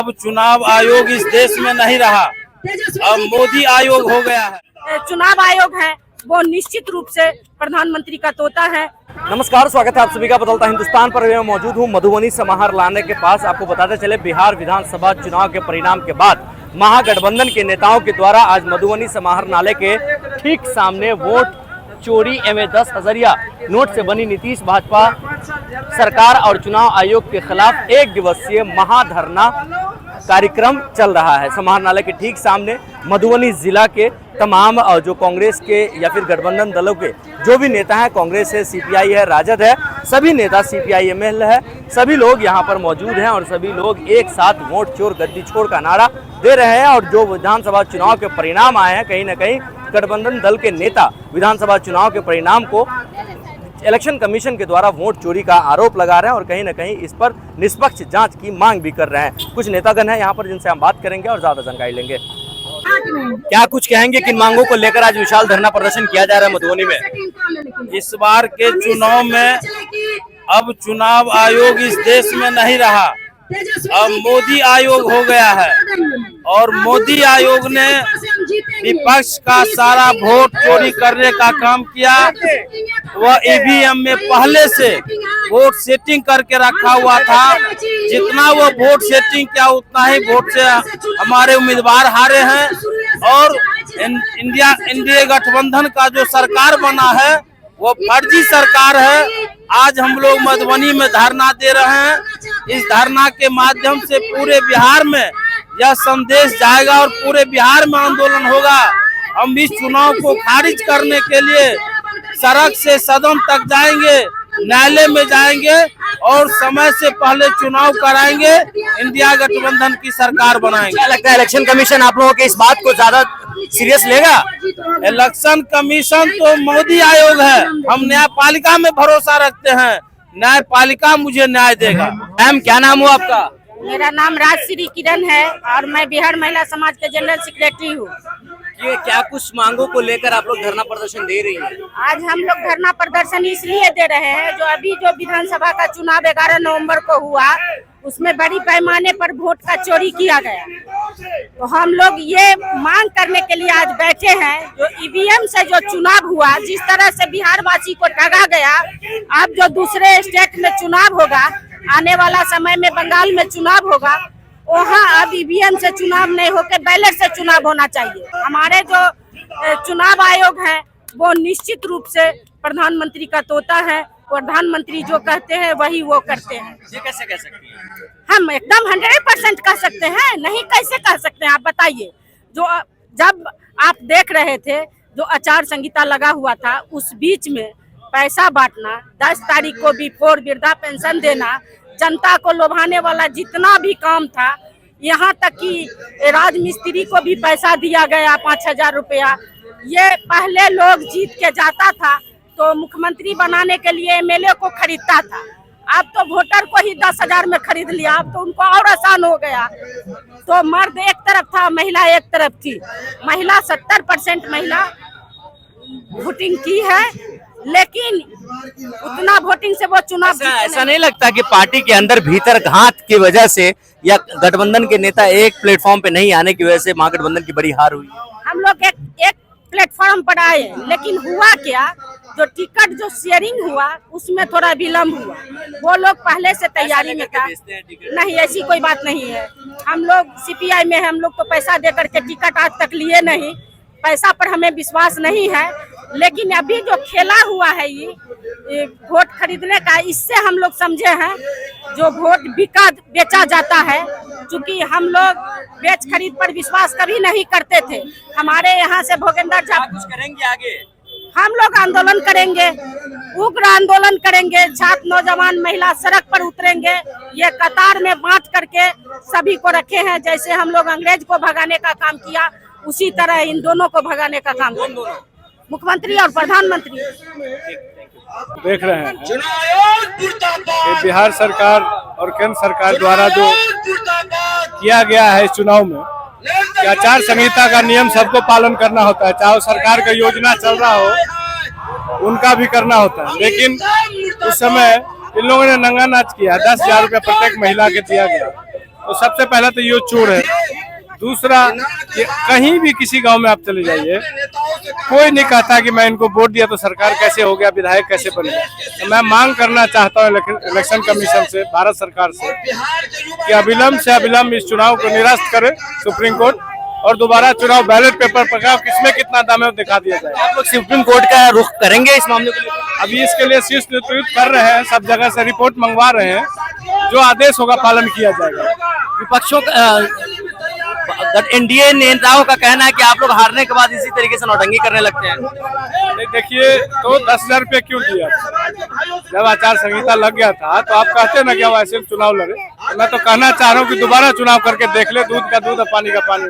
अब चुनाव आयोग इस देश में नहीं रहा, अब मोदी आयोग हो गया है। चुनाव आयोग है वो निश्चित रूप से प्रधानमंत्री का तोता है। नमस्कार, स्वागत है आप सभी का बदलता हिंदुस्तान पर। मैं मौजूद हूं मधुबनी समाहर लाने के पास। आपको बताते चले, बिहार विधानसभा चुनाव के परिणाम के बाद महागठबंधन के नेताओं के द्वारा आज मधुबनी समाहर नाले के ठीक सामने वोट चोरी एवं 10 हज़ारिया नोट से बनी नीतीश भाजपा सरकार और चुनाव आयोग के खिलाफ 1 दिवसीय महाधरना कार्यक्रम चल रहा है। समाहर नाले के ठीक सामने मधुबनी जिला के तमाम जो कांग्रेस के या फिर गठबंधन दलों के जो भी नेता हैं, कांग्रेस है, सीपीआई है, राजद है, सभी नेता सीपीआई-एमएल है, सभी लोग यहाँ पर मौजूद हैं और सभी लोग एक साथ वोट चोर गद्दी छोड़ का नारा दे रहे हैं। और जो विधानसभा चुनाव के परिणाम आए हैं, कहीं ना कहीं गठबंधन दल के नेता विधानसभा चुनाव के परिणाम को इलेक्शन कमीशन के द्वारा वोट चोरी का आरोप लगा रहे हैं और कहीं ना कहीं इस पर निष्पक्ष जांच की मांग भी कर रहे हैं। कुछ नेतागण हैं यहाँ पर जिनसे हम बात करेंगे और ज्यादा जानकारी लेंगे। क्या कुछ कहेंगे, किन मांगों को लेकर आज विशाल धरना प्रदर्शन किया जा रहा है मधुबनी में? इस बार के चुनाव में अब चुनाव आयोग इस देश में नहीं रहा, अब मोदी आयोग हो गया है और मोदी आयोग ने विपक्ष का सारा वोट चोरी करने का काम किया। वह ईवीएम में पहले से वोट सेटिंग करके रखा हुआ था। जितना वो वोट सेटिंग किया उतना ही वोट से हमारे उम्मीदवार हारे हैं। और इंडिया गठबंधन का जो सरकार बना है वो फर्जी सरकार है। आज हम लोग मधुबनी में धरना दे रहे हैं। इस धरना के माध्यम से पूरे बिहार में यह संदेश जाएगा और पूरे बिहार में आंदोलन होगा। हम इस चुनाव को खारिज करने के लिए सड़क से सदन तक जाएंगे, न्यायालय में जाएंगे और समय से पहले चुनाव कराएंगे, इंडिया गठबंधन की सरकार बनाएंगे। क्या लगता है इलेक्शन कमीशन आप लोगों के इस बात को ज्यादा सीरियस लेगा? इलेक्शन कमीशन तो मोदी आयोग है। हम न्यायपालिका में भरोसा रखते हैं, न्यायपालिका मुझे न्याय देगा। मैम, क्या नाम हुआ आपका? मेरा नाम राजश्री किरण है और मैं बिहार महिला समाज के जनरल सेक्रेटरी हूँ। ये क्या कुछ मांगों को लेकर आप लोग धरना प्रदर्शन दे रही हैं? आज हम लोग धरना प्रदर्शन इसलिए दे रहे हैं, जो अभी जो विधानसभा का चुनाव 11 नवंबर को हुआ, उसमें बड़ी पैमाने पर वोट का चोरी किया गया। तो हम लोग ये मांग करने के लिए आज बैठे हैं, जो ईवीएम से जो चुनाव हुआ, जिस तरह से बिहार वासी को ठगा गया, अब जो दूसरे स्टेट में चुनाव होगा, आने वाला समय में बंगाल में चुनाव होगा, वहाँ अब ईवीएम से चुनाव नहीं होकर बैलेट से चुनाव होना चाहिए। हमारे जो चुनाव आयोग है वो निश्चित रूप से प्रधानमंत्री का तोता है। प्रधानमंत्री जो कहते हैं वही वो करते हैं। ये कैसे कह सकती हैं? हम एकदम 100% कह सकते हैं, नहीं कैसे कह सकते हैं आप बताइए। जो जब आप देख रहे थे जो आचार संहिता लगा हुआ था, उस बीच में पैसा बांटना, 10 तारीख को बिफोर वृद्धा पेंशन देना, जनता को लुभाने वाला जितना भी काम था, यहाँ तक कि राजमिस्त्री को भी पैसा दिया गया 5,000 रुपया। ये पहले लोग जीत के जाता था तो मुख्यमंत्री बनाने के लिए एमएलए को खरीदता था, अब तो वोटर को ही 10,000 में खरीद लिया। अब तो उनको और आसान हो गया। तो मर्द एक तरफ था, महिला एक तरफ थी। महिला 70% महिला वोटिंग की है, लेकिन उतना वोटिंग से वो चुनाव ऐसा नहीं लगता कि पार्टी के अंदर भीतर घात की वजह से या गठबंधन के नेता एक प्लेटफॉर्म पे नहीं आने की वजह से महागठबंधन की बड़ी हार हुई? हम लोग एक प्लेटफॉर्म पर आए, लेकिन हुआ क्या, जो टिकट जो शेयरिंग हुआ उसमें थोड़ा विलम्ब हुआ। वो लोग पहले से तैयारी में था। नहीं, ऐसी कोई बात नहीं है। हम लोग सीपीआई में हम लोग तो पैसा दे करके टिकट आज तक लिए नहीं, पैसा पर हमें विश्वास नहीं है। लेकिन अभी जो खेला हुआ है ये वोट खरीदने का, इससे हम लोग समझे हैं जो वोट बेचा जाता है। क्योंकि हम लोग बेच खरीद पर विश्वास कभी नहीं करते थे। हमारे यहाँ से भोगेंद्र झा कुछ करेंगे आगे? हम लोग आंदोलन करेंगे, उग्र आंदोलन करेंगे। छात्र, नौजवान, महिला सड़क पर उतरेंगे। ये कतार में बांट करके सभी को रखे हैं। जैसे हम लोग अंग्रेज को भगाने का काम किया, उसी तरह इन दोनों को भगाने का काम करेंगे, मुख्यमंत्री और प्रधानमंत्री। देख रहे हैं कि बिहार सरकार और केंद्र सरकार द्वारा जो किया गया है इस चुनाव में, कि आचार संहिता का नियम सबको पालन करना होता है, चाहे सरकार का योजना चल रहा हो उनका भी करना होता है। लेकिन उस समय इन लोगों ने नंगा नाच किया, 10,000 रुपया प्रत्येक महिला के दिया गया तो सबसे पहला तो ये चोर है। दूसरा, कि कहीं भी किसी गांव में आप चले जाइए, कोई नहीं कहता कि मैं इनको वोट दिया तो सरकार कैसे हो गया, विधायक कैसे बन गया। तो मैं मांग करना चाहता हूँ इलेक्शन कमीशन से, भारत सरकार से, कि अविलंब से अविलंब इस चुनाव को निरस्त करे सुप्रीम कोर्ट, और दोबारा चुनाव बैलेट पेपर पर किसमें कितना दम है वो दिखा दिया जाए। आप लोग सुप्रीम कोर्ट का रुख करेंगे इस मामले को लेकर? अभी इसके लिए शीर्ष नेतृत्व कर रहे हैं, सब जगह से रिपोर्ट मंगवा रहे हैं, जो आदेश होगा पालन किया जाएगा। विपक्षों एनडीए नेताओं का कहना है कि आप लोग हारने के बाद इसी तरीके से नौटंकी करने लगते हैं। नहीं, देखिए, तो 10,000 रुपये क्यों दिया? जब आचार संहिता लग गया था तो आप कहते ना कि अब ऐसे चुनाव लड़े। मैं तो कहना चाह रहा हूँ कि दोबारा चुनाव करके देख ले, दूध का दूध और पानी का पानी।